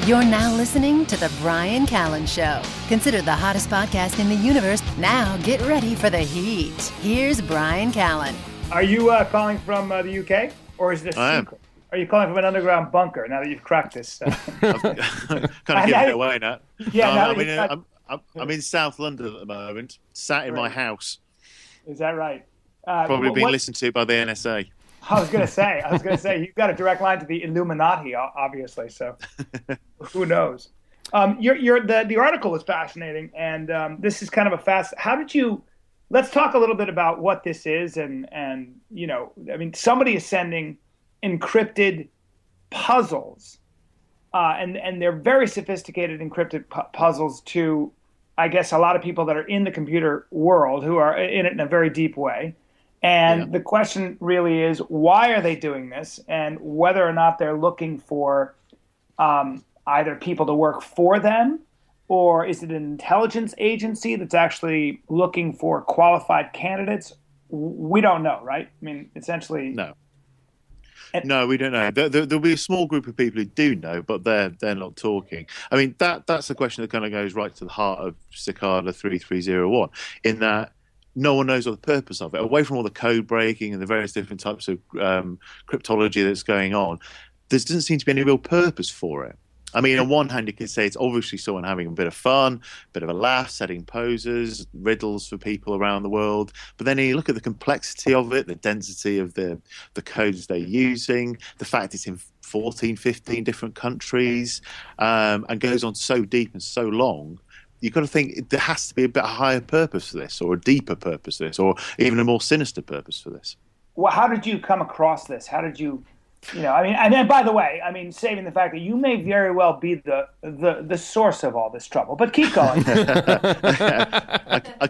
You're now listening to The Bryan Callen Show. Considered the hottest podcast in the universe. Now get ready for the heat. Here's Bryan Callen. Are you calling from the UK? Or is this secret? Are you calling from an underground bunker now that you've cracked this? I've kind of given it away now. Yeah, no, I'm in South London at the moment, sat in my house. Is that right? Probably being listened to by the NSA. I was going to say, you've got a direct line to the Illuminati, obviously. So, who knows? The article is fascinating, and this is kind of How did you? Let's talk a little bit about what this is, and somebody is sending encrypted puzzles, and they're very sophisticated encrypted puzzles to, I guess, a lot of people that are in the computer world who are in it in a very deep way. And the question really is, why are they doing this, and whether or not they're looking for either people to work for them, or is it an intelligence agency that's actually looking for qualified candidates? We don't know, right? I mean, essentially... No, we don't know. There'll be a small group of people who do know, but they're not talking. I mean, that's a question that kind of goes right to the heart of Cicada 3301, in that no one knows what the purpose of it. Away from all the code breaking and the various different types of cryptology that's going on, there doesn't seem to be any real purpose for it. I mean, on one hand, you could say it's obviously someone having a bit of fun, a bit of a laugh, setting poses, riddles for people around the world. But then you look at the complexity of it, the density of the codes they're using, the fact it's in 14, 15 different countries, and goes on so deep and so long. You've got to think there has to be a bit higher purpose for this, or a deeper purpose for this, or even a more sinister purpose for this. Well, how did you come across this? How did you... I mean, and then, by the way, saving the fact that you may very well be the source of all this trouble, but keep going.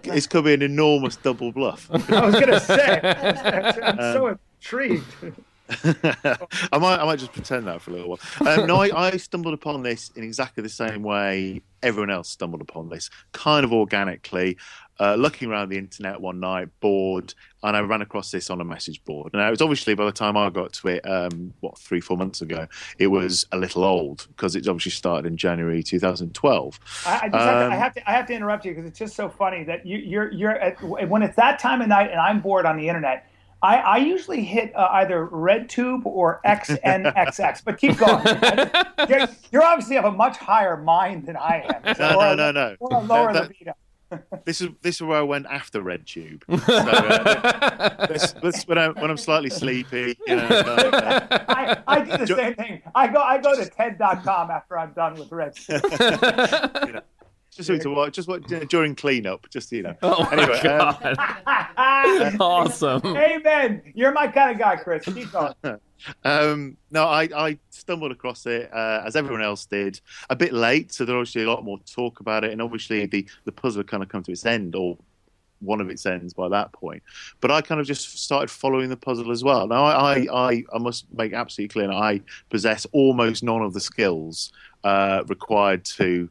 This could be an enormous double bluff. I was going to say, I'm so intrigued. I might just pretend that for a little while. No, I stumbled upon this in exactly the same way everyone else stumbled upon this, kind of organically. Looking around the internet one night, bored, and I ran across this on a message board. Now, it was obviously, by the time I got to it, 3-4 months ago, it was a little old, because it's obviously started in January 2012. I have to interrupt you, because it's just so funny that when it's that time of night and I'm bored on the internet, I usually hit either RedTube or XNXX, but keep going. You're obviously of a much higher mind than I am. So No. Or a lower libido. This is where I went after RedTube. So, this when I'm slightly sleepy. I do the same thing. I go to TED.com after I'm done with RedTube. Just watch during cleanup. Oh anyway, my God. Awesome. Amen. You're my kind of guy, Chris. Keep going. No, I stumbled across it as everyone else did, a bit late, so there's obviously a lot more talk about it, and obviously the puzzle had kind of come to its end, or one of its ends by that point. But I kind of just started following the puzzle as well. Now, I must make absolutely clear that I possess almost none of the skills required to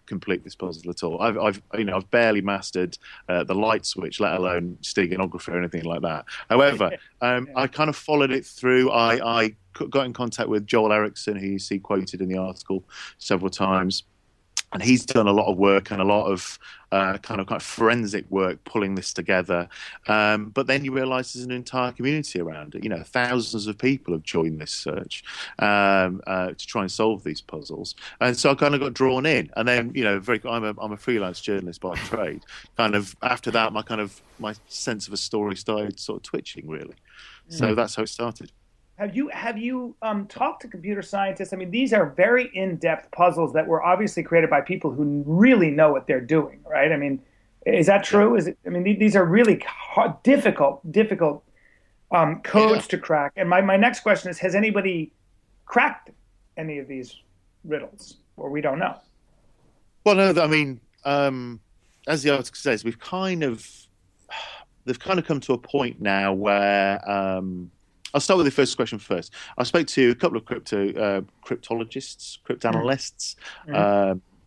complete this puzzle at all. I've barely mastered the light switch, let alone steganography or anything like that. However, I kind of followed it through. I got in contact with Joel Eriksson, who you see quoted in the article several times. And he's done a lot of work and a lot of kind of forensic work pulling this together. But then you realise there's an entire community around it. Thousands of people have joined this search to try and solve these puzzles. And so I kind of got drawn in. And then, I'm a freelance journalist by trade. Kind of after that, my sense of a story started sort of twitching, really. So that's how it started. Have you talked to computer scientists? I mean, these are very in-depth puzzles that were obviously created by people who really know what they're doing, right? I mean, is that true? These are really difficult codes to crack. And my next question is, has anybody cracked any of these riddles, or we don't know? Well, no, I mean, as the article says, they've kind of come to a point now where. I'll start with the first question first. I spoke to a couple of cryptologists, cryptanalysts.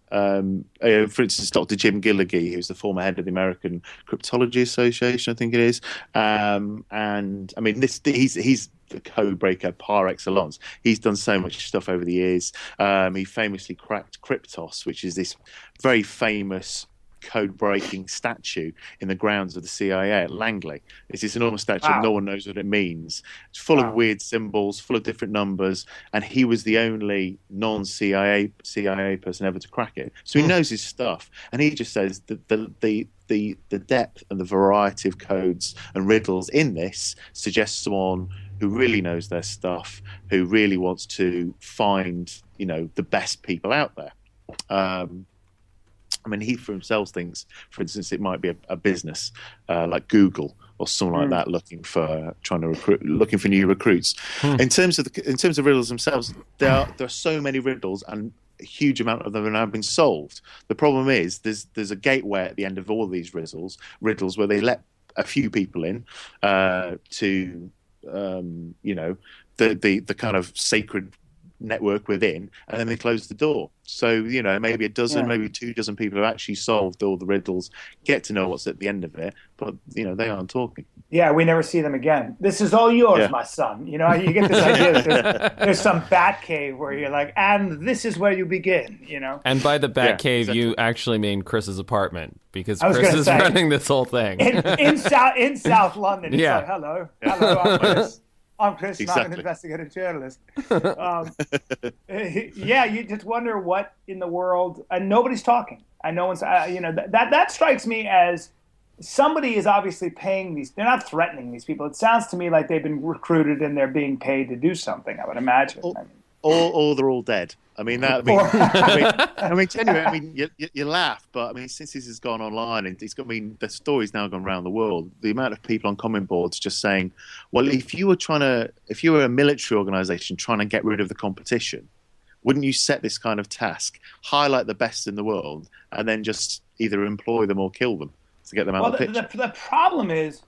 For instance, Dr. Jim Gilligy, who's the former head of the American Cryptology Association, I think it is. And I mean, he's the code breaker par excellence. He's done so much stuff over the years. He famously cracked Kryptos, which is this very famous code-breaking statue in the grounds of the CIA at Langley. It's this enormous statue. Wow. No one knows what it means. It's full of weird symbols, full of different numbers, and he was the only non-CIA person ever to crack it. So he knows his stuff, and he just says that the depth and the variety of codes and riddles in this suggests someone who really knows their stuff, who really wants to find, the best people out there. I mean, he for himself thinks, for instance, it might be a business like Google or something like that, looking for new recruits. In terms of riddles themselves, there are so many riddles, and a huge amount of them have now been solved. The problem is there's a gateway at the end of all of these riddles where they let a few people in to the kind of sacred network within, and then they close the door. So maybe a dozen, maybe 2 dozen people have actually solved all the riddles, get to know what's at the end of it, but they aren't talking. Yeah, we never see them again. This is all yours, my son. You get this idea that there's some bat cave where you're like, and this is where you begin. And by the bat cave, exactly. You actually mean Chris's apartment, because Chris is running this whole thing in South London. It's like, hello, I'm Chris. I'm Chris, not an investigative journalist. You just wonder what in the world, and nobody's talking. And no one's, that strikes me as somebody is obviously paying these. They're not threatening these people. It sounds to me like they've been recruited and they're being paid to do something, I would imagine. Or they're all dead. I mean, genuinely. I mean, you laugh, but I mean, since this has gone online, and the story's now gone around the world. The amount of people on comment boards just saying, "Well, if you were a military organisation trying to get rid of the competition, wouldn't you set this kind of task, highlight the best in the world, and then just either employ them or kill them to get them out of the picture?" The problem is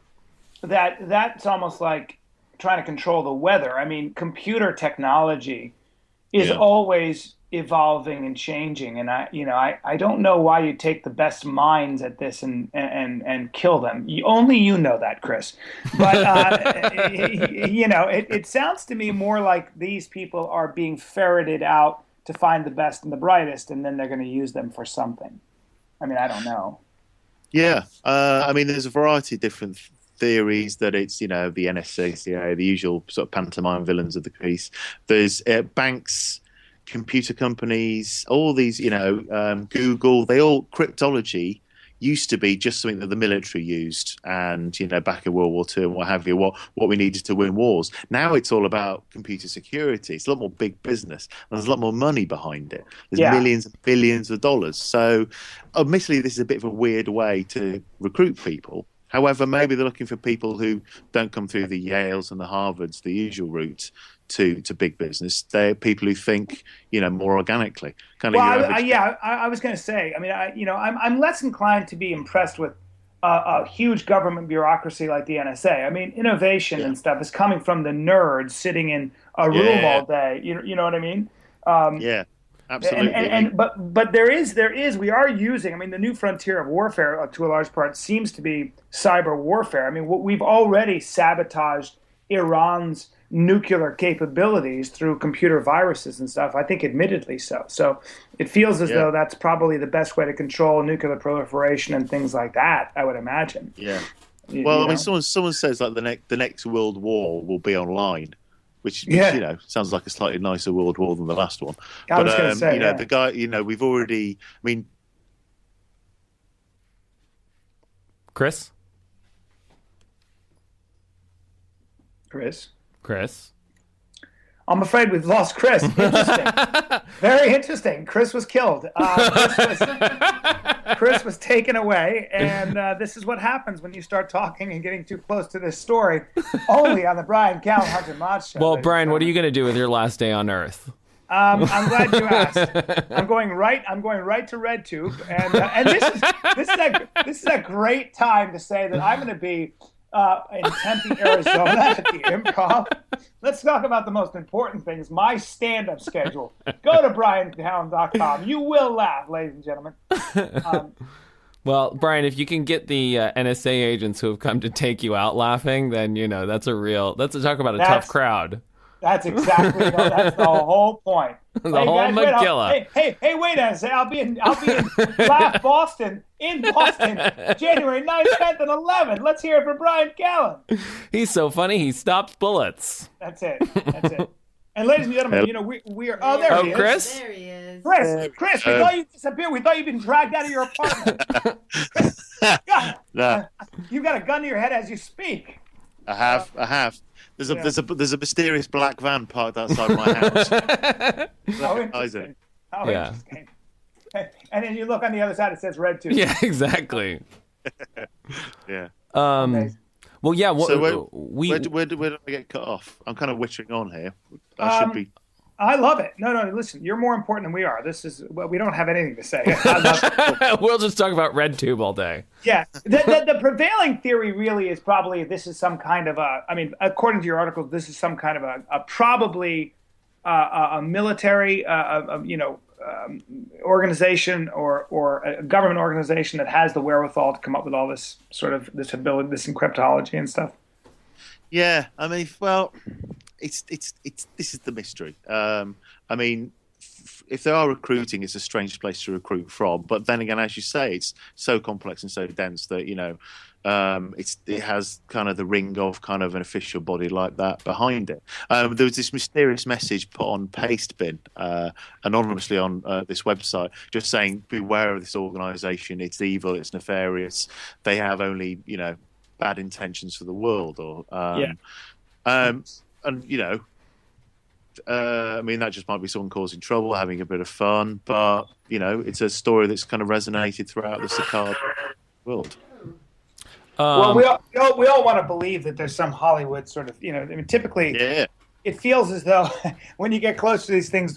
that's almost like trying to control the weather. I mean, computer technology is always evolving and changing, and I don't know why you take the best minds at this and kill them. Only you know that, Chris. But it sounds to me more like these people are being ferreted out to find the best and the brightest, and then they're going to use them for something. I mean, I don't know. Yeah, I mean, there's a variety of different theories that it's the NSA, the usual sort of pantomime villains of the piece. There's banks, computer companies, all these, Google. Cryptology used to be just something that the military used, and back in World War II and what have you, what we needed to win wars. Now it's all about computer security. It's a lot more big business, and there's a lot more money behind it. There's millions and billions of dollars. So, admittedly, this is a bit of a weird way to recruit people. However, maybe they're looking for people who don't come through the Yales and the Harvards, the usual route to big business. They're people who think, more organically. I was going to say. I mean, I'm less inclined to be impressed with a huge government bureaucracy like the NSA. I mean, innovation and stuff is coming from the nerds sitting in a room all day. You know what I mean? Absolutely. But there is we are using, I mean, the new frontier of warfare to a large part seems to be cyber warfare. I mean, we've already sabotaged Iran's nuclear capabilities through computer viruses and stuff. I think admittedly so. So it feels as though that's probably the best way to control nuclear proliferation and things like that, I would imagine. Yeah. Well, I mean, someone says like the next world war will be online. Which sounds like a slightly nicer world war than the last one. I was going to say, the guy, we've already. I mean, Chris. I'm afraid we've lost Chris. Interesting. Very interesting. Chris was killed. Chris was taken away, and this is what happens when you start talking and getting too close to this story. Only on the Bryan Hunter Mod Show. Well, Bryan, what are you going to do with your last day on Earth? I'm glad you asked. I'm going right to RedTube, and this is a great time to say that I'm going to be in Tempe, Arizona at the Improv. Let's talk about the most important things, my stand-up schedule. Go to bryantown.com. You will laugh, ladies and gentlemen. Well, Brian, if you can get the NSA agents who have come to take you out laughing, then that's talk about a tough crowd. That's exactly that's the whole point. The whole Megillah. Hey, wait a second. I'll be in Laugh Boston January 9th, 10th, and 11th. Let's hear it for Bryan Callen. He's so funny. He stops bullets. That's it. And ladies and gentlemen, we are. Oh, there he is. Chris. There he is. Chris, we thought you disappeared. We thought you'd been dragged out of your apartment. No. You got a gun to your head as you speak. I have. There's a mysterious black van parked outside my house. How interesting. Interesting. And then you look on the other side, it says red tube. Yeah, exactly. Yeah. Amazing. Well, yeah. So where do I get cut off? I'm kind of wittering on here. I should be. I love it. No, listen, you're more important than we are. We don't have anything to say. I love it. We'll just talk about RedTube all day. Yeah. The prevailing theory really is probably this is some kind of according to your articles, this is some kind of probably a military, organization or a government organization that has the wherewithal to come up with all this sort of this ability, this encryptology and stuff. Yeah, I mean, well, it's this is the mystery. I mean, if they are recruiting, it's a strange place to recruit from. But then again, as you say, it's so complex and so dense that it has kind of the ring of kind of an official body like that behind it. There was this mysterious message put on Pastebin anonymously on this website, just saying, beware of this organisation. It's evil. It's nefarious. They have only bad intentions for the world, or and I mean, that just might be someone causing trouble, having a bit of fun, but it's a story that's kind of resonated throughout the Cicada world. Well, we all want to believe that there's some Hollywood sort of, I mean, typically it feels as though when you get close to these things,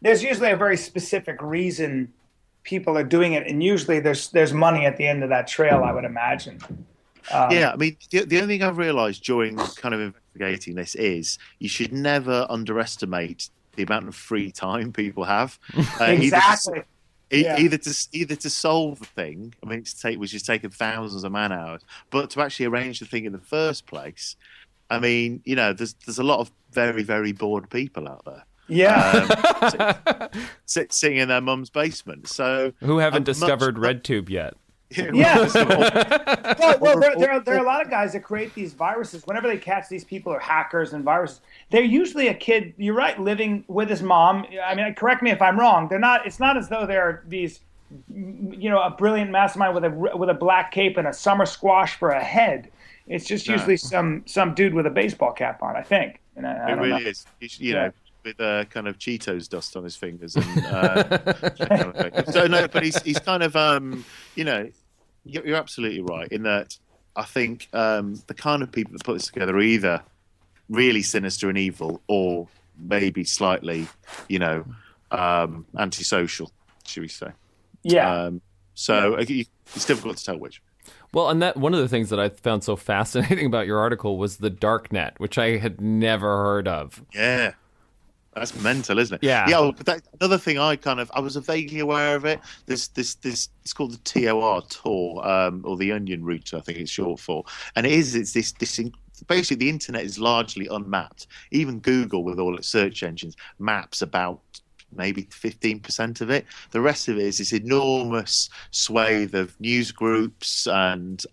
there's usually a very specific reason people are doing it, and usually there's money at the end of that trail, I would imagine. I mean, the only thing I've realised during kind of investigating this is you should never underestimate the amount of free time people have. Exactly. Either to solve the thing, I mean, which has taken thousands of man hours, but to actually arrange the thing in the first place. I mean, there's a lot of very, very bored people out there. Yeah, sitting in their mum's basement. So who haven't discovered RedTube yet? Yeah. well, there are a lot of guys that create these viruses. Whenever they catch these people or hackers and viruses, they're usually a kid. You're right, living with his mom. I mean, correct me if I'm wrong. They're not. It's not as though they're these, a brilliant mastermind with a black cape and a summer squash for a head. It's just usually some dude with a baseball cap on, I think. And I don't know. Is. With kind of Cheetos dust on his fingers, and so no, but he's kind of you're absolutely right in that. I think the kind of people that put this together are either really sinister and evil, or maybe slightly, antisocial, should we say? Yeah. It's difficult to tell which. Well, and that one of the things that I found so fascinating about your article was the dark net, which I had never heard of. Yeah. That's mental, isn't it? Yeah. Yeah. Well, another thing I was vaguely aware of it. This it's called the TOR, or the Onion Router, I think it's short for. And it's this basically the internet is largely unmapped. Even Google, with all its search engines, maps about maybe 15% of it. The rest of it is this enormous swathe of news groups and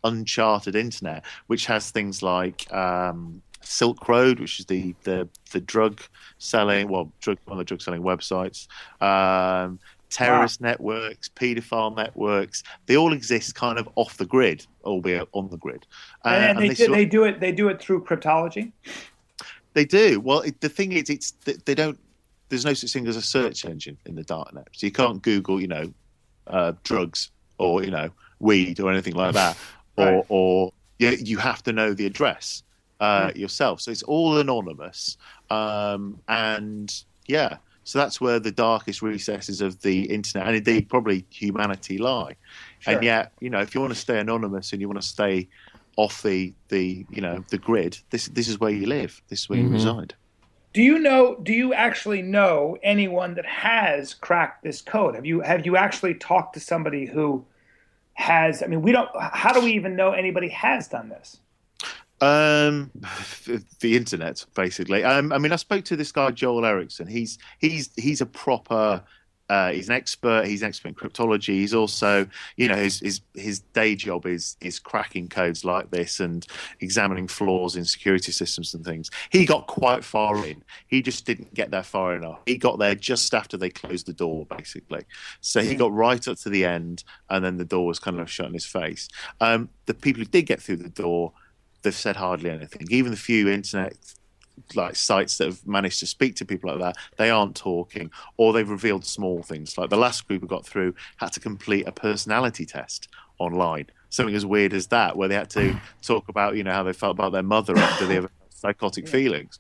uncharted internet, which has things like Silk Road, which is the drug selling, one of the drug selling websites, terrorist networks, paedophile networks. They all exist kind of off the grid, albeit on the grid. And they do it through cryptology. They do. Well, the thing is, they don't. There's no such thing as a search engine in the darknet, so you can't Google, drugs or weed or anything like that, right. or you have to know the address. Yourself, so it's all anonymous, so that's where the darkest recesses of the internet and indeed probably humanity lie. Sure. And yet, if you want to stay anonymous and you want to stay off the grid, this is where you live. This is where you reside. Do you actually know anyone that has cracked this code? Have you actually talked to somebody who has. I mean, we don't. How do we even know anybody has done this? The internet, basically. I mean, I spoke to this guy Joel Erickson. He's a proper. He's an expert. He's an expert in cryptology. He's also, his day job is cracking codes like this and examining flaws in security systems and things. He got quite far in. He just didn't get there far enough. He got there just after they closed the door, basically. So he got right up to the end, and then the door was kind of shut in his face. The people who did get through the door, they've said hardly anything. Even the few internet sites that have managed to speak to people like that, they aren't talking, or they've revealed small things. Like the last group who got through had to complete a personality test online, something as weird as that, where they had to talk about how they felt about their mother after they have psychotic feelings.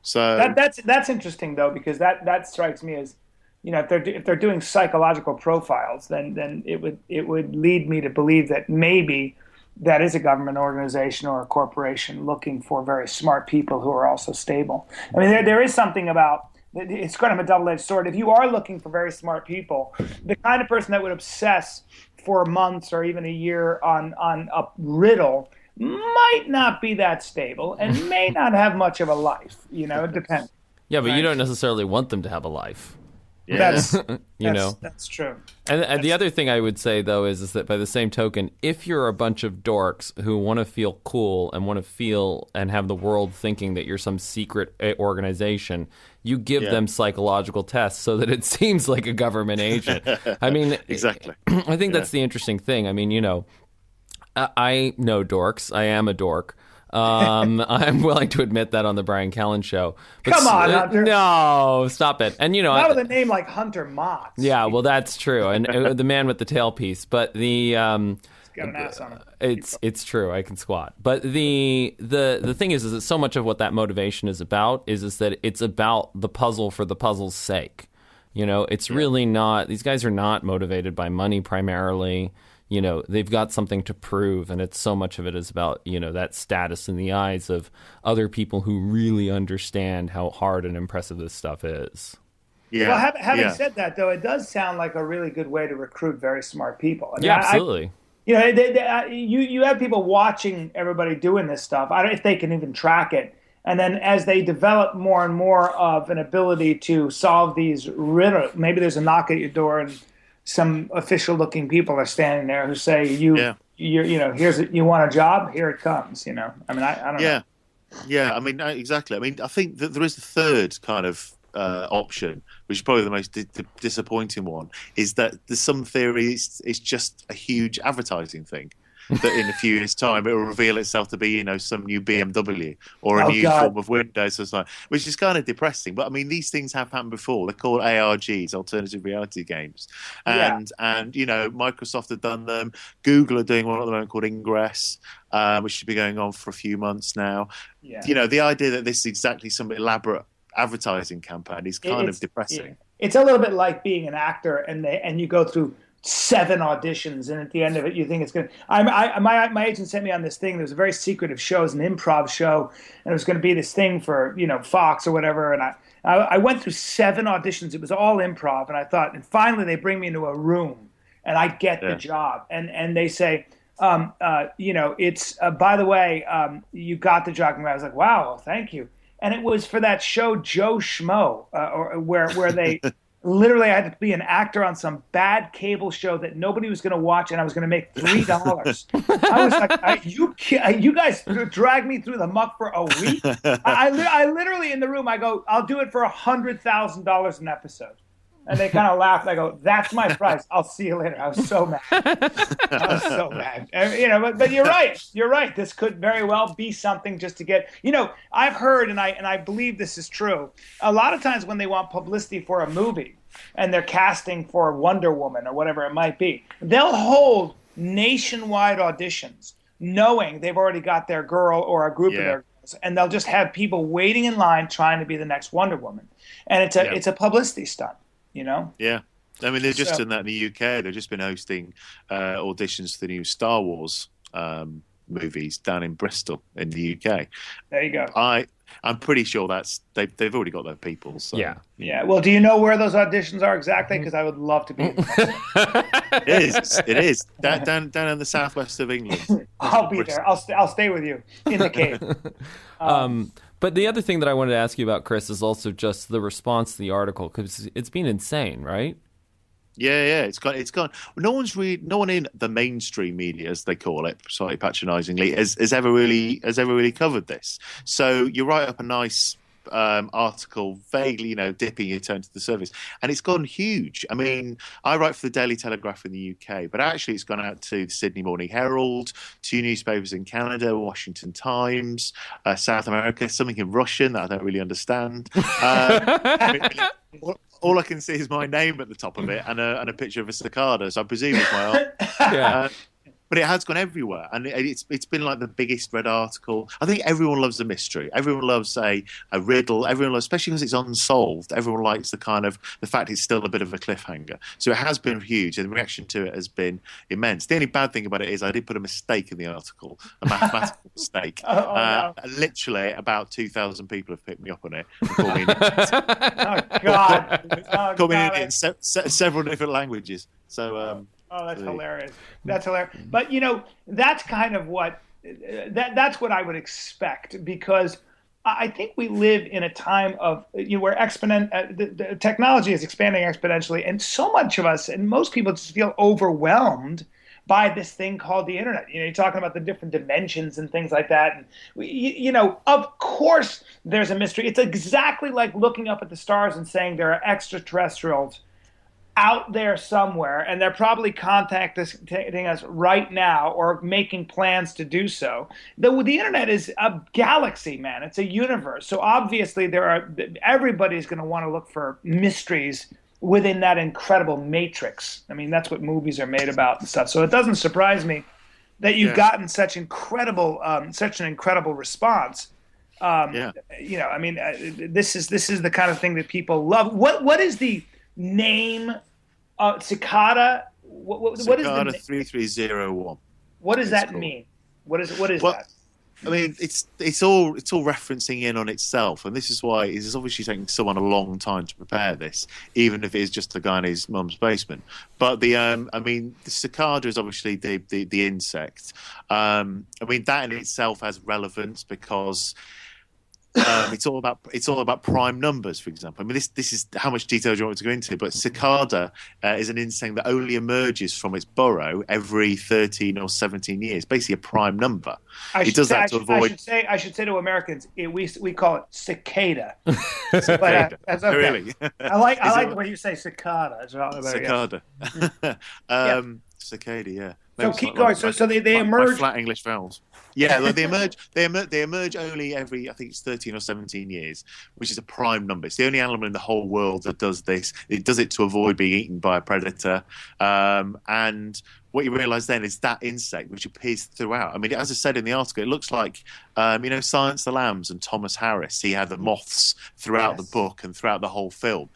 So that's interesting though, because that strikes me as if they're doing psychological profiles, then it would lead me to believe that maybe that is a government organization or a corporation looking for very smart people who are also stable. I mean, there is something about, it's kind of a double-edged sword. If you are looking for very smart people, the kind of person that would obsess for months or even a year on a riddle might not be that stable and may not have much of a life. It depends. Yeah, but you don't necessarily want them to have a life. Yeah. That's true. And the other thing I would say, though, is that by the same token, if you're a bunch of dorks who want to feel cool and want to feel and have the world thinking that you're some secret organization, you give them psychological tests so that it seems like a government agent. I mean, exactly. I think that's the interesting thing. I mean, I know dorks. I am a dork. I'm willing to admit that on the Bryan Callen show. But come on, Hunter. No, stop it. And not with a name like Hunter Motz. Yeah, well, that's true. And the man with the tailpiece. But the got an ass on it. It's true. I can squat. But the thing is that so much of what that motivation is about is that it's about the puzzle for the puzzle's sake. It's really not. These guys are not motivated by money primarily. They've got something to prove, and it's so much of it is about, that status in the eyes of other people who really understand how hard and impressive this stuff is. Yeah. Well, having said that, though, it does sound like a really good way to recruit very smart people. I mean, absolutely. You have people watching everybody doing this stuff. I don't know if they can even track it. And then as they develop more and more of an ability to solve these riddles, maybe there's a knock at your door and some official-looking people are standing there who say, you want a job? Here it comes. I mean, I don't know. Yeah. I mean, exactly. I mean, I think that there is a third kind of option, which is probably the most disappointing one, is that there's some theories it's just a huge advertising thing. That in a few years' time it will reveal itself to be, some new BMW or a new form of Windows or something, which is kind of depressing. But I mean, these things have happened before. They're called ARGs, alternative reality games, and Microsoft have done them. Google are doing one at the moment called Ingress, which should be going on for a few months now. Yeah. The idea that this is exactly some elaborate advertising campaign is kind of depressing. It's a little bit like being an actor, and you go through 7 auditions, and at the end of it, you think it's going to. My agent sent me on this thing. There was a very secretive show, it was an improv show, and it was going to be this thing for Fox or whatever. And I went through 7 auditions. It was all improv, and I thought, and finally they bring me into a room, and I get the job, and they say, it's by the way, you got the job. And I was like, wow, well, thank you. And it was for that show Joe Schmo, where they. Literally, I had to be an actor on some bad cable show that nobody was going to watch, and I was going to make $3. I was like, you guys dragged me through the muck for a week? I literally, in the room, I go, I'll do it for $100,000 an episode. And they kind of laughed. I go, that's my price. I'll see you later. I was so mad. And, but you're right. You're right. This could very well be something just to get, I've heard, and I believe this is true. A lot of times when they want publicity for a movie and they're casting for Wonder Woman or whatever it might be, they'll hold nationwide auditions knowing they've already got their girl or a group of their girls, and they'll just have people waiting in line trying to be the next Wonder Woman. And it's a publicity stunt. Yeah. I mean, they've just done that in the UK. They've just been hosting auditions for the new Star Wars movies down in Bristol in the UK. There you go. I'm pretty sure they've already got their people. So. Yeah. Yeah. Well, do you know where those auditions are exactly? Because I would love to be. It is down in the southwest of England. I'll be there. I'll stay with you in the cave. But the other thing that I wanted to ask you about, Chris, is also just the response to the article, because it's been insane, right? Yeah, it's gone. No one in the mainstream media, as they call it, slightly patronisingly, has ever really covered this. So you write up a nice article, vaguely, dipping your toe into the surface, and it's gone huge. I mean, I write for the Daily Telegraph in the UK, but actually it's gone out to the Sydney Morning Herald, 2 newspapers in Canada, Washington Times, South America, something in Russian that I don't really understand. All I can see is my name at the top of it and a picture of a cicada, so I presume it's my art. Yeah. But it has gone everywhere, and it's been like the biggest read article. I think everyone loves a mystery. Everyone loves a riddle. Everyone loves, especially because it's unsolved. Everyone likes the fact it's still a bit of a cliffhanger. So it has been huge, and the reaction to it has been immense. The only bad thing about it is I did put a mistake in the article, a mathematical mistake. No. Literally, about 2,000 people have picked me up on it and called me an idiot. Oh God! Called me an idiot in several different languages. So. Oh, that's hilarious. That's hilarious. But that's kind of what that's what I would expect, because I think we live in a time of where the technology is expanding exponentially, and so much of us and most people just feel overwhelmed by this thing called the internet. You're talking about the different dimensions and things like that. And of course there's a mystery. It's exactly like looking up at the stars and saying there are extraterrestrials out there somewhere, and they're probably contacting us right now or making plans to do so. The internet is a galaxy, man. It's a universe. So obviously everybody's going to want to look for mysteries within that incredible matrix. I mean, that's what movies are made about and stuff. So it doesn't surprise me that you've gotten such an incredible response. I mean, this is the kind of thing that people love. What is the name? Cicada. What Cicada is the 3301? What does that mean? What is that? I mean, it's all referencing in on itself, and this is why it is obviously taking someone a long time to prepare this, even if it is just a guy in his mum's basement. But the cicada is obviously the insect. I mean, that in itself has relevance because. It's all about prime numbers, for example. I mean, this is how much detail do you want me to go into? But cicada is an insect that only emerges from its burrow every 13 or 17 years, basically a prime number. It does that to avoid. I should say to Americans, we call it cicada. Cicada. That's okay. Really? I like when you say cicada. Cicada. Cicada, yeah. So keep going. So they emerge. By flat English vowels. Yeah, they emerge. They emerge only every, I think it's 13 or 17 years, which is a prime number. It's the only animal in the whole world that does this. It does it to avoid being eaten by a predator. And what you realise then is that insect, which appears throughout. I mean, as I said in the article, it looks like, Silence the Lambs and Thomas Harris. He had the moths throughout the book and throughout the whole film.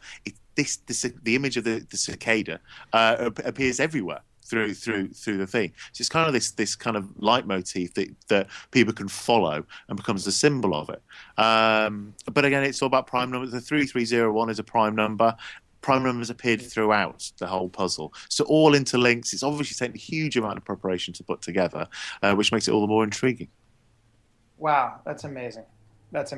The image of the cicada appears everywhere. Through the thing, so it's kind of this kind of leitmotif that people can follow and becomes the symbol of it. But again, it's all about prime numbers. The 3301 is a prime number. Prime numbers appeared throughout the whole puzzle, so all interlinks. It's obviously taken a huge amount of preparation to put together, which makes it all the more intriguing. Wow, that's amazing. That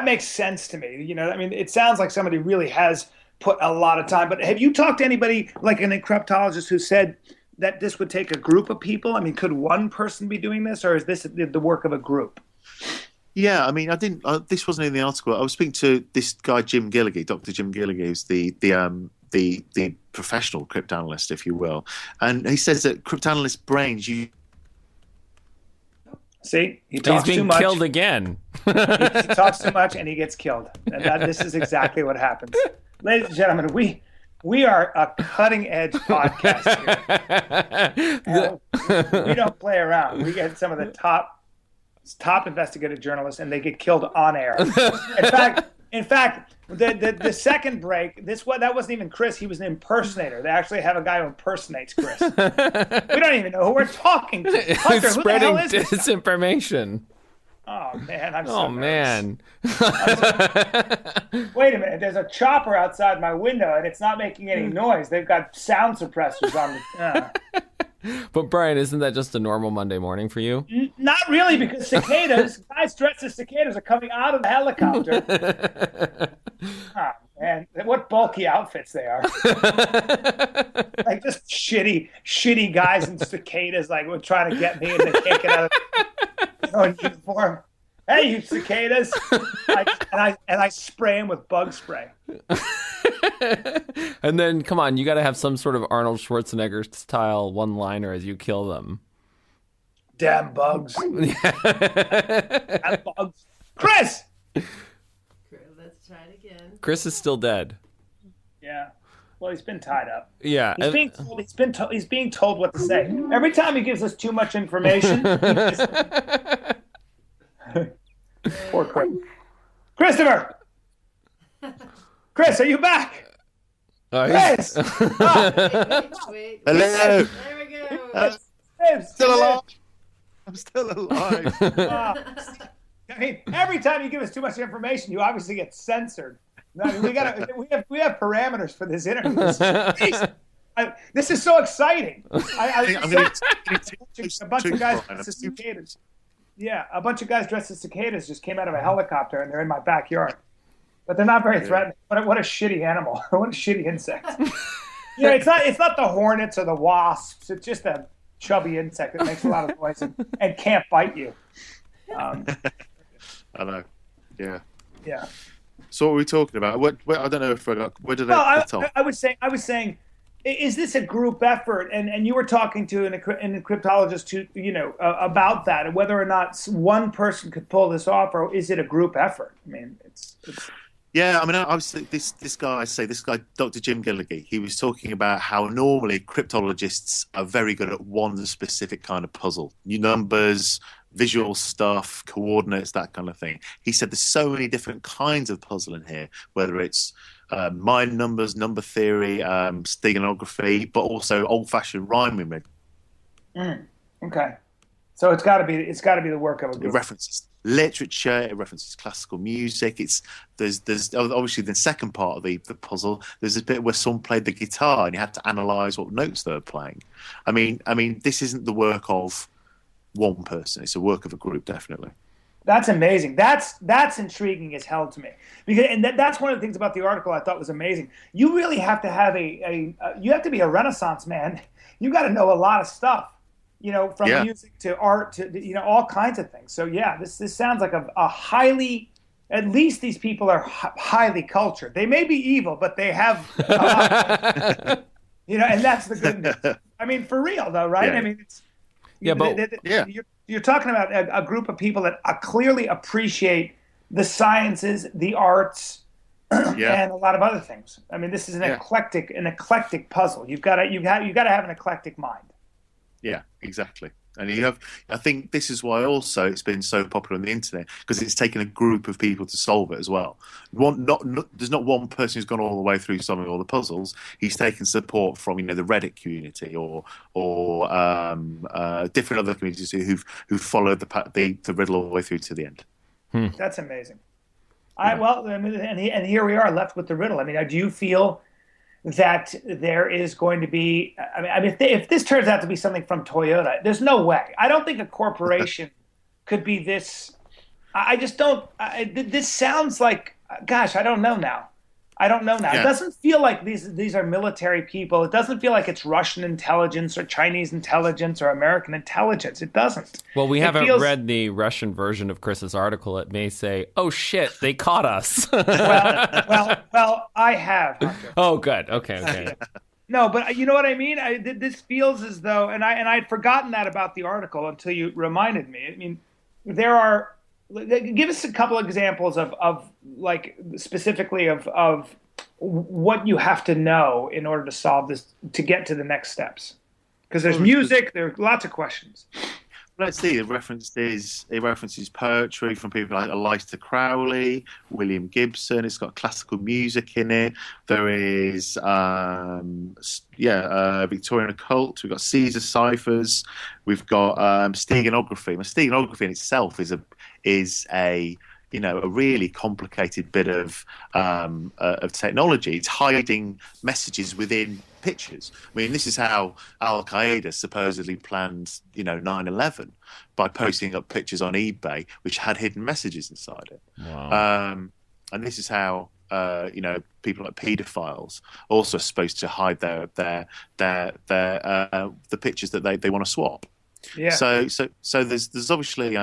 makes sense to me. I mean, it sounds like somebody really has put a lot of time. But have you talked to anybody like an cryptologist who said that this would take a group of people? I mean, could one person be doing this, or is this the work of a group? Yeah, I mean, I didn't. This wasn't in the article. I was speaking to this guy, Jim Gilligan, Dr. Jim Gilligan, who's the professional cryptanalyst, if you will, and he says that cryptanalysts' brains See, he talks He's being too much. killed again. he talks too much and he gets killed. And this is exactly what happens. Ladies and gentlemen, we are a cutting edge podcast here. We don't play around. We get some of the top investigative journalists, and they get killed on air. In fact, the second break, that wasn't even Chris. He was an impersonator. They actually have a guy who impersonates Chris. We don't even know who we're talking to. Hunter, Spreading who the hell is this? disinformation. Oh man, I'm so Oh nervous. man. Wait a minute, there's a chopper outside my window and it's not making any noise. They've got sound suppressors on the. But Brian, isn't that just a normal Monday morning for you? Not really, because guys dressed as cicadas are coming out of the helicopter. Oh, man, what bulky outfits they are. Like just shitty guys in cicadas, like were trying to get me and they can't get out of uniform. Hey, you cicadas! And I spray them with bug spray. And then, come on, you got to have some sort of Arnold Schwarzenegger style one-liner as you kill them. Damn bugs! Damn bugs! Chris! Let's try it again. Chris is still dead. Yeah. Well, he's been tied up. Yeah. He's being told what to say. Every time he gives us too much information. Poor Chris. Christopher! Chris, are you back? Chris! Wait. Hello. There we go. Still alive. I'm still alive. I mean, every time you give us too much information, you obviously get censored. I mean, we have parameters for this interview. This is so exciting. I'm going A bunch of guys dressed as cicadas. Yeah, a bunch of guys dressed as cicadas just came out of a helicopter and they're in my backyard. But they're not very threatening. What a shitty animal. What a shitty insect. It's not the hornets or the wasps. It's just a chubby insect that makes a lot of noise and can't bite you. I know. Yeah. Yeah. So what were we talking about? What I don't know if I got. Where did I was saying, is this a group effort? And you were talking to an cryptologist about that, and whether or not one person could pull this off, or is it a group effort? I mean, it's Yeah, I mean, obviously, this guy, Dr. Jim Gilligan, he was talking about how normally cryptologists are very good at one specific kind of puzzle. Numbers, visual stuff, coordinates, that kind of thing. He said there's so many different kinds of puzzle in here, whether it's mind numbers, number theory, steganography, but also old-fashioned rhyming. Okay. So it's got to be the work of a group. It references literature, it references classical music. There's obviously the second part of the puzzle. There's a bit where someone played the guitar and you had to analyze what notes they were playing. I mean, this isn't the work of one person. It's a work of a group, definitely. That's amazing. That's intriguing as hell to me, because that's one of the things about the article I thought was amazing. You really have to have you have to be a Renaissance man. You got to know a lot of stuff. From music to art to all kinds of things. So yeah, this sounds like a highly, at least these people are highly cultured. They may be evil, but they have, and that's the good news. I mean, for real though, right? Yeah. I mean, it's you're talking about a group of people that clearly appreciate the sciences, the arts, and a lot of other things. I mean, this is an eclectic puzzle. You've got to have an eclectic mind. Yeah, exactly. And I think this is why also it's been so popular on the internet, because it's taken a group of people to solve it as well. There's not one person who's gone all the way through solving all the puzzles. He's taken support from the Reddit community or different other communities who followed the riddle all the way through to the end. That's amazing. And here we are left with the riddle. I mean, do you feel that there is going to be, I mean, if this turns out to be something from Toyota, there's no way. I don't think a corporation could be this. I just don't. This sounds like, gosh, I don't know now. Yeah. It doesn't feel like these are military people. It doesn't feel like it's Russian intelligence or Chinese intelligence or American intelligence. It doesn't. Well, we haven't read the Russian version of Chris's article. It may say, "Oh shit, they caught us." well, I have. Hunter. Oh, good. Okay. No, but you know what I mean? This feels as though, and I'd forgotten that about the article until you reminded me. I mean, there are. Give us a couple examples of like specifically of what you have to know in order to solve this, to get to the next steps. Because there's music, there are lots of questions. let's see. It references poetry from people like Aleister Crowley, William Gibson. It's got classical music in it. There is, Victorian occult. We've got Caesar ciphers. We've got steganography. Steganography in itself is a really complicated bit of technology. It's hiding messages within pictures. I mean, this is how Al Qaeda supposedly planned, 9/11 by posting up pictures on eBay which had hidden messages inside it. Wow. And this is how people like paedophiles also are supposed to hide the pictures that they want to swap. Yeah. So there's obviously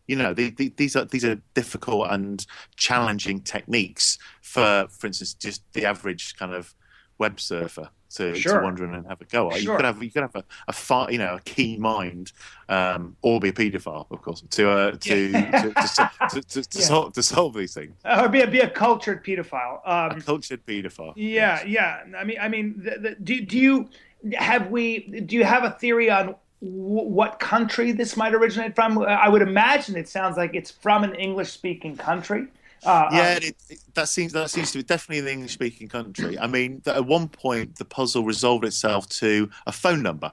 these are difficult and challenging techniques for instance, just the average kind of web surfer to wander in and have a go at. Sure. You could have a keen mind, or be a paedophile, of course, to solve these things. Or be a cultured pedophile. A cultured paedophile. Yeah, yes. yeah. I mean, do you have a theory on what country this might originate from? I would imagine it sounds like it's from an English-speaking country. That seems to be definitely an English-speaking country. I mean, at one point, the puzzle resolved itself to a phone number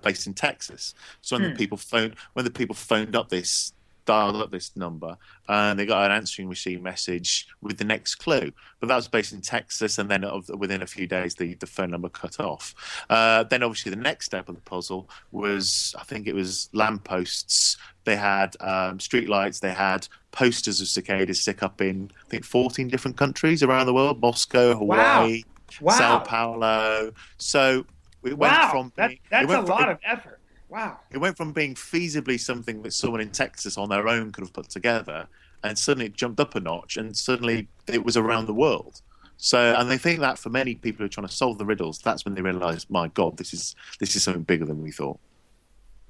based in Texas. So when the people phoned up this, dialed up this number, and they got an answering machine message with the next clue. But that was based in Texas, and then within a few days, the phone number cut off. Then obviously the next step of the puzzle was, I think it was lampposts. They had streetlights. They had posters of cicadas stick up in, I think, 14 different countries around the world: Moscow, Hawaii, Sao Paulo. So it went from that's a lot of effort. Wow. It went from being feasibly something that someone in Texas on their own could have put together, and suddenly it jumped up a notch, and suddenly it was around the world. So, and they think that for many people who are trying to solve the riddles, that's when they realise, my God, this is something bigger than we thought.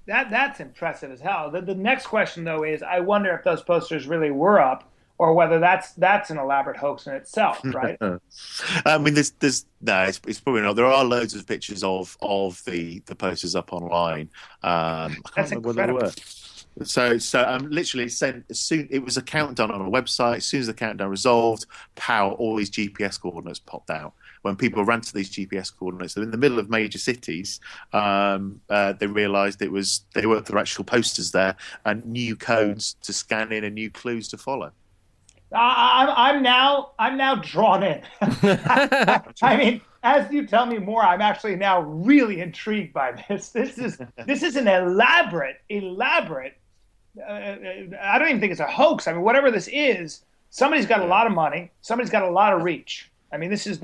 That's impressive as hell. The next question, though, is I wonder if those posters really were up, or whether that's an elaborate hoax in itself, right? I mean, it's probably not. There are loads of pictures of the posters up online. I can't remember what they were. So literally it was a countdown on a website. As soon as the countdown resolved, all these GPS coordinates popped out. When people ran to these GPS coordinates, they're in the middle of major cities. They realised they weren't the actual posters there, and new codes to scan in and new clues to follow. I'm now drawn in. I mean, as you tell me more, I'm actually now really intrigued by this. This is an elaborate. I don't even think it's a hoax. I mean, whatever this is, somebody's got a lot of money. Somebody's got a lot of reach. I mean, this is.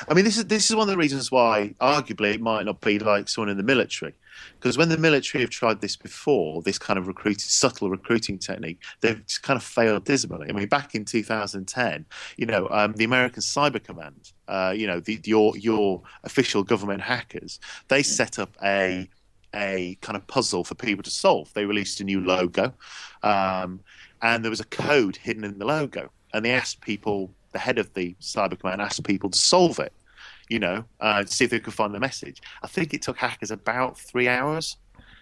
I mean, this is one of the reasons why, arguably, it might not be like someone in the military, because when the military have tried this before, this kind of subtle recruiting technique, they've just kind of failed dismally. I mean, back in 2010, the American Cyber Command, your official government hackers, they set up a kind of puzzle for people to solve. They released a new logo, and there was a code hidden in the logo, and they asked people. The head of the Cyber Command asked people to solve it, to see if they could find the message. I think it took hackers about 3 hours.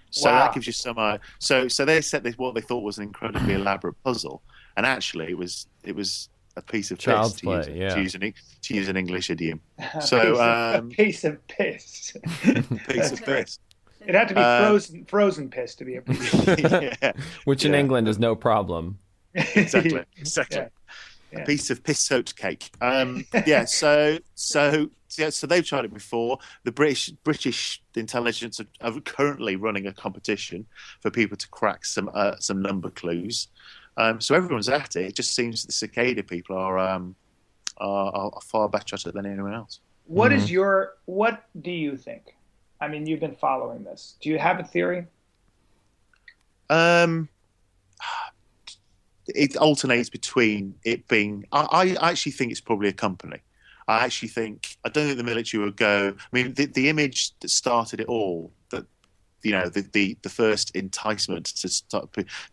So that gives you some. So they set this what they thought was an incredibly elaborate puzzle, and actually it was a piece of child's piss, play. To use an English idiom. So a piece of piss. Piece of piss. It had to be frozen piss to be a piece. Which in England is no problem. Exactly. Yeah. A piece of piss-soaked cake. So they've tried it before. The British intelligence are currently running a competition for people to crack some number clues. So everyone's at it. It just seems that the Cicada people are far better at it than anyone else. What do you think? I mean, you've been following this. Do you have a theory? It alternates between it being. I actually think it's probably a company. I don't think the military would go. I mean, the image that started it all, that the first enticement to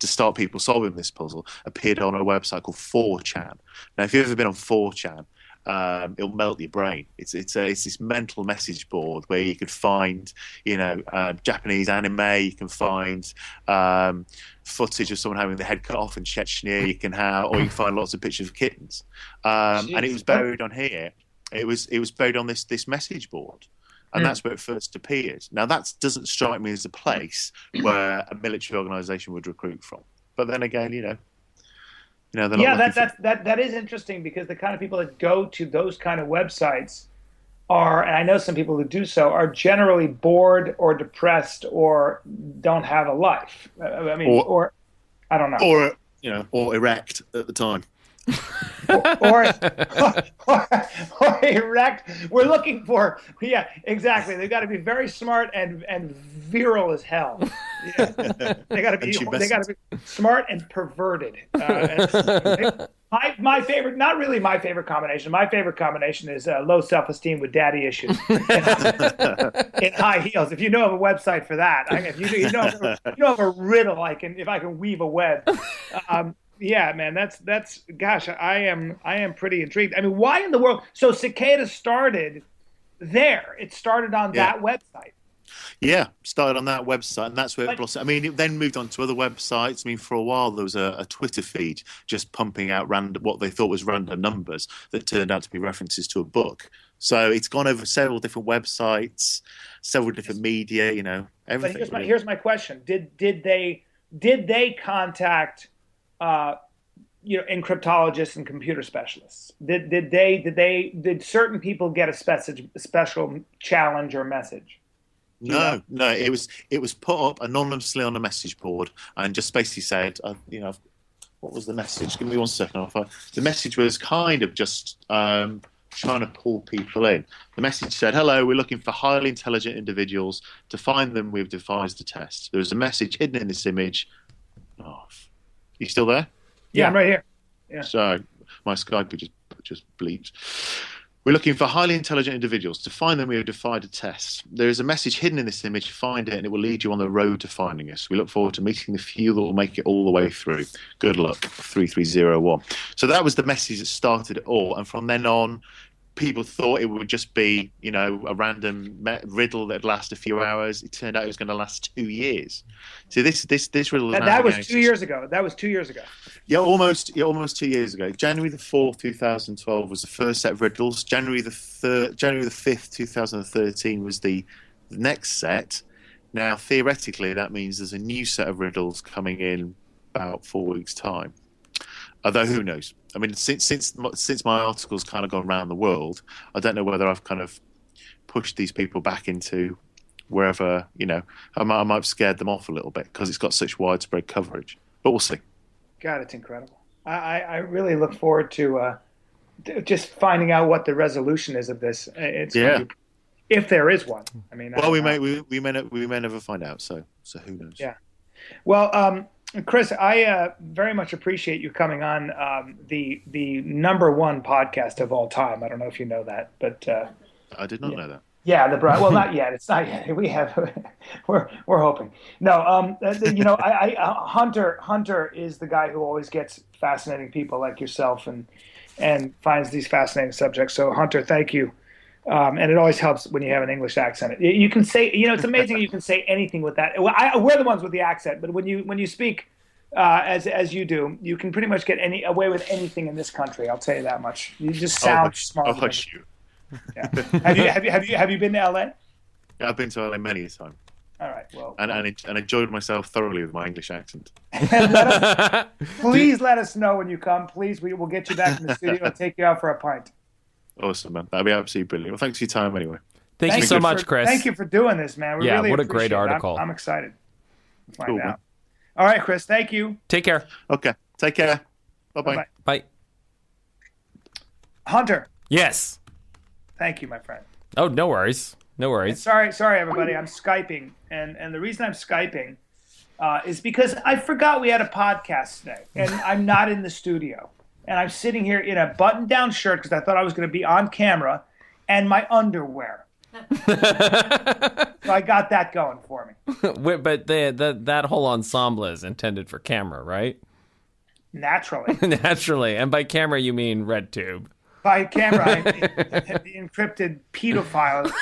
start people solving this puzzle appeared on a website called 4chan. Now, if you've ever been on 4chan, it'll melt your brain. It's this mental message board where you could find, Japanese anime. You can find footage of someone having their head cut off in Chechnya. You can find lots of pictures of kittens. And it was buried on here. It was buried on this message board. And that's where it first appeared. Now, that doesn't strike me as a place where a military organisation would recruit from. But then again, that is interesting, because the kind of people that go to those kind of websites are, and I know some people who do so, are generally bored or depressed or don't have a life. Or I don't know. Or erect at the time. or erect. We're looking for, exactly. They've got to be very smart and virile as hell. Yeah. They got to be smart and perverted. My favorite, not really my favorite combination. My favorite combination is low self-esteem with daddy issues in high heels. If you know of a website for that, if you know of a riddle, if I can weave a web. Yeah, man, that's gosh, I am pretty intrigued. I mean, why in the world? So Cicada started there. It started on that website. Yeah, started on that website, and that's where it blossomed. I mean, it then moved on to other websites. I mean, for a while there was a Twitter feed just pumping out what they thought was random numbers that turned out to be references to a book. So it's gone over several different websites, several different media. Everything. But here's my question: Did they contact encryptologists and computer specialists? Did certain people get a special challenge or message? No. It was put up anonymously on a message board and just basically said, what was the message? Give me 1 second. The message was kind of just trying to pull people in. The message said, "Hello, we're looking for highly intelligent individuals. To find them, we've devised a test." There was a message hidden in this image. Oh, you still there? Yeah, I'm right here. Yeah. Sorry, my Skype just bleeped. We're looking for highly intelligent individuals. To find them, we have devised a test. There is a message hidden in this image. Find it, and it will lead you on the road to finding us. We look forward to meeting the few that will make it all the way through. Good luck, 3301. So that was the message that started it all, and from then on, people thought it would just be, a random riddle that'd last a few hours. It turned out it was going to last 2 years. So this riddle that was 2 years ago. That was 2 years ago. Yeah, almost 2 years ago. January the 4th, 2012 was the first set of riddles. January the 5th, 2013 was the next set. Now, theoretically, that means there's a new set of riddles coming in about 4 weeks' time. Although, who knows? I mean, since my article's kind of gone around the world, I don't know whether I've kind of pushed these people back into wherever, I might have scared them off a little bit because it's got such widespread coverage. But we'll see. God, it's incredible. I really look forward to just finding out what the resolution is of this. If there is one. I mean, we may never find out. So who knows? Yeah. Well, Chris, I very much appreciate you coming on the number one podcast of all time. I don't know if you know that, but I did not know that. Yeah, well, not yet. It's not yet. We have, we're hoping. No, Hunter is the guy who always gets fascinating people like yourself and finds these fascinating subjects. So Hunter, thank you. And it always helps when you have an English accent. You can say, it's amazing you can say anything with that. We're the ones with the accent, but when you speak as you do, you can pretty much get away with anything in this country. I'll tell you that much. You just sound smart. Oh, hush you. Yeah. Have you been to LA? Yeah, I've been to LA many a time. All right. Well, and enjoyed myself thoroughly with my English accent. Please let us know when you come. Please, we will get you back in the studio and take you out for a pint. Awesome, man. That'd be absolutely brilliant. Well, thanks for your time anyway. Thank you so much, Chris. Thank you for doing this, man. We really what a great article. I'm excited to find cool, out. Man. All right, Chris. Thank you. Take care. Okay. Take care. Bye-bye. Bye. Hunter. Yes. Thank you, my friend. Oh, no worries. No worries. And sorry, everybody. I'm Skyping, and the reason I'm Skyping is because I forgot we had a podcast today, and I'm not in the studio. And I'm sitting here in a button-down shirt because I thought I was going to be on camera, and my underwear. So I got that going for me. But that whole ensemble is intended for camera, right? Naturally. Naturally. And by camera, you mean red tube. By camera, I mean the encrypted pedophiles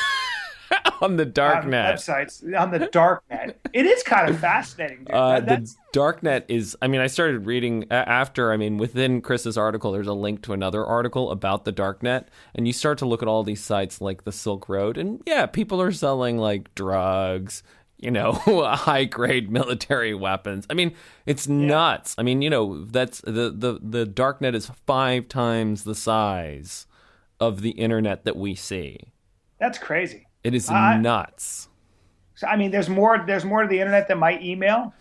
on the dark net. Websites, on the dark net. It is kind of fascinating, dude. The dark net is, I started reading within Chris's article, there's a link to another article about the dark net, and you start to look at all these sites like the Silk Road, and yeah, people are selling like drugs, high-grade military weapons. It's nuts. That's the dark net is 5 times the size of the internet that we see. That's crazy. It is nuts. So, there's more to the internet than my email.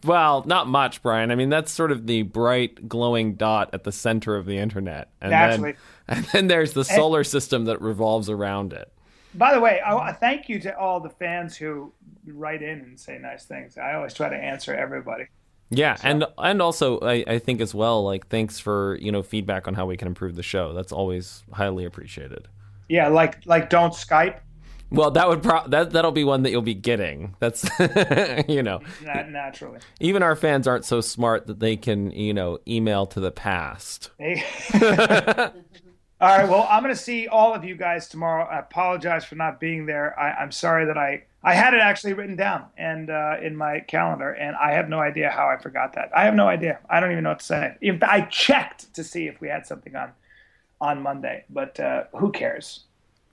Well, not much, Brian. That's sort of the bright, glowing dot at the center of the internet. And naturally. Then there's the solar system that revolves around it. By the way, thank you to all the fans who write in and say nice things. I always try to answer everybody. Yeah, so. and also I think as well, like, thanks for feedback on how we can improve the show. That's always highly appreciated. Yeah, like don't Skype. Well, that'll be one that you'll be getting. That's naturally. Even our fans aren't so smart that they can email to the past. All right, well, I'm going to see all of you guys tomorrow. I apologize for not being there. I'm sorry that I had it actually written down and in my calendar, and I have no idea how I forgot that. I have no idea. I don't even know what to say. I checked to see if we had something on Monday, but who cares?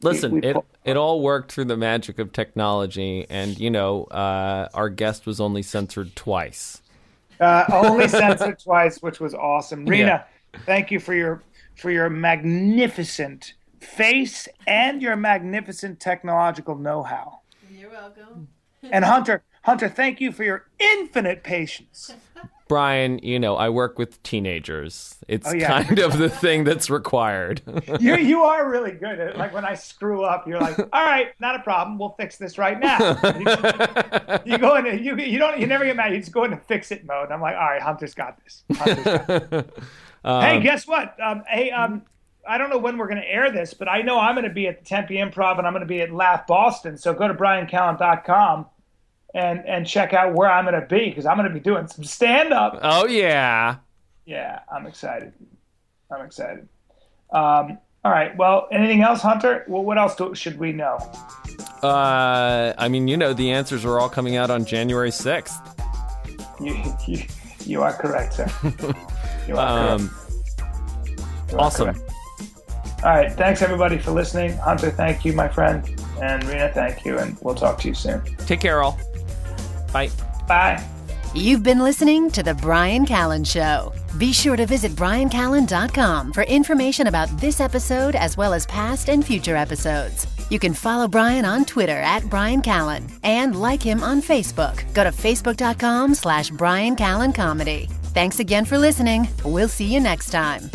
Listen, it all worked through the magic of technology, and our guest was only censored twice. Only censored twice, which was awesome. Rena, Thank you for your magnificent face and your magnificent technological know-how. You're welcome. And Hunter, thank you for your infinite patience. Brian, I work with teenagers. It's kind of the thing that's required. You are really good at it. Like when I screw up, you're like, all right, not a problem. We'll fix this right now. You go into you never get mad. You just go into fix it mode. I'm like, all right, Hunter's got this. Hey, guess what? I don't know when we're going to air this, but I know I'm going to be at the Tempe Improv and I'm going to be at Laugh Boston. So go to bryancallen.com. And check out where I'm going to be, because I'm going to be doing some stand-up. Oh, yeah. Yeah, I'm excited. All right, well, anything else, Hunter? Well, what else should we know? The answers are all coming out on January 6th. You are correct, sir. You are correct. Awesome. Correct. All right, thanks, everybody, for listening. Hunter, thank you, my friend. And Rena, thank you, and we'll talk to you soon. Take care, all. Bye. Bye. You've been listening to The Bryan Callen Show. Be sure to visit bryancallen.com for information about this episode as well as past and future episodes. You can follow Bryan on Twitter at Bryan Callen and like him on Facebook. Go to facebook.com/Bryan Callen Comedy. Thanks again for listening. We'll see you next time.